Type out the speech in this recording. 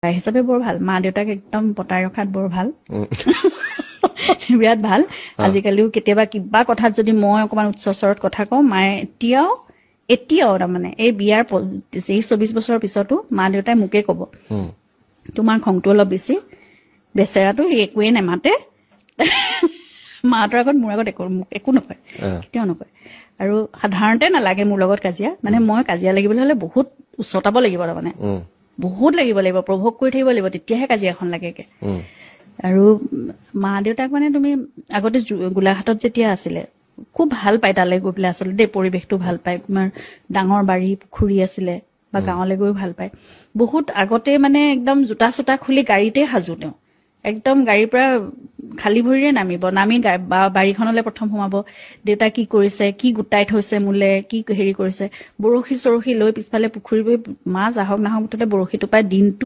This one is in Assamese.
হিচাপে বৰ ভাল মা দেউতাক একদম পতাই ৰখাত বৰ ভাল বিৰাট ভাল আজিকালিও কেতিয়াবা কিবা কথাত যদি মই অকমান উচ্চ স্বৰত কথা কওঁ মায়ে এতিয়াও তাৰমানে এই বিয়াৰ 24 বছৰৰ পিছতো মা দেউতাই মোকে কব তোমাৰ খংটো অলপ বেছি বেচেৰাটো একোৱে নেমাতে মাহঁতৰ আগত মোৰ আগত একো নকয় কেতিয়াও নকয় আৰু সাধাৰণতে নালাগে মোৰ লগত কাজিয়া মানে মই কাজিয়া লাগিবলৈ হলে বহুত উচ্চতাব লাগিব তাৰমানে বহুত লাগিব প্ৰভোগ কৰি থাকিব লাগিব তেতিয়াহে কাজিয়াখন লাগেগে আৰু মা দেউতাক মানে তুমি আগতে গোলাঘাটত যেতিয়া আছিলে খুব ভাল পাই তালৈ গৈ পেলাই আচলতে পৰিৱেশটো ভাল পায় তোমাৰ ডাঙৰ বাৰী পুখুৰী আছিলে বা গাঁৱলৈ গৈ ভাল পায় বহুত আগতে মানে একদম জোতা চোতা খুলি গাড়ীতে সাজো তেওঁ একদম গাড়ীৰ পৰা খালী ভৰিৰে নামি বাৰীখনলৈ প্ৰথম সোমাব দেউতা কি কৰিছে কি গোটাই থৈছে মোলে কি হেৰি কৰিছে বৰশী চৰশী লৈ পিছফালে পুখুৰী মাছ আহক নাহক মুঠতে বৰশীটো পাই দিনটো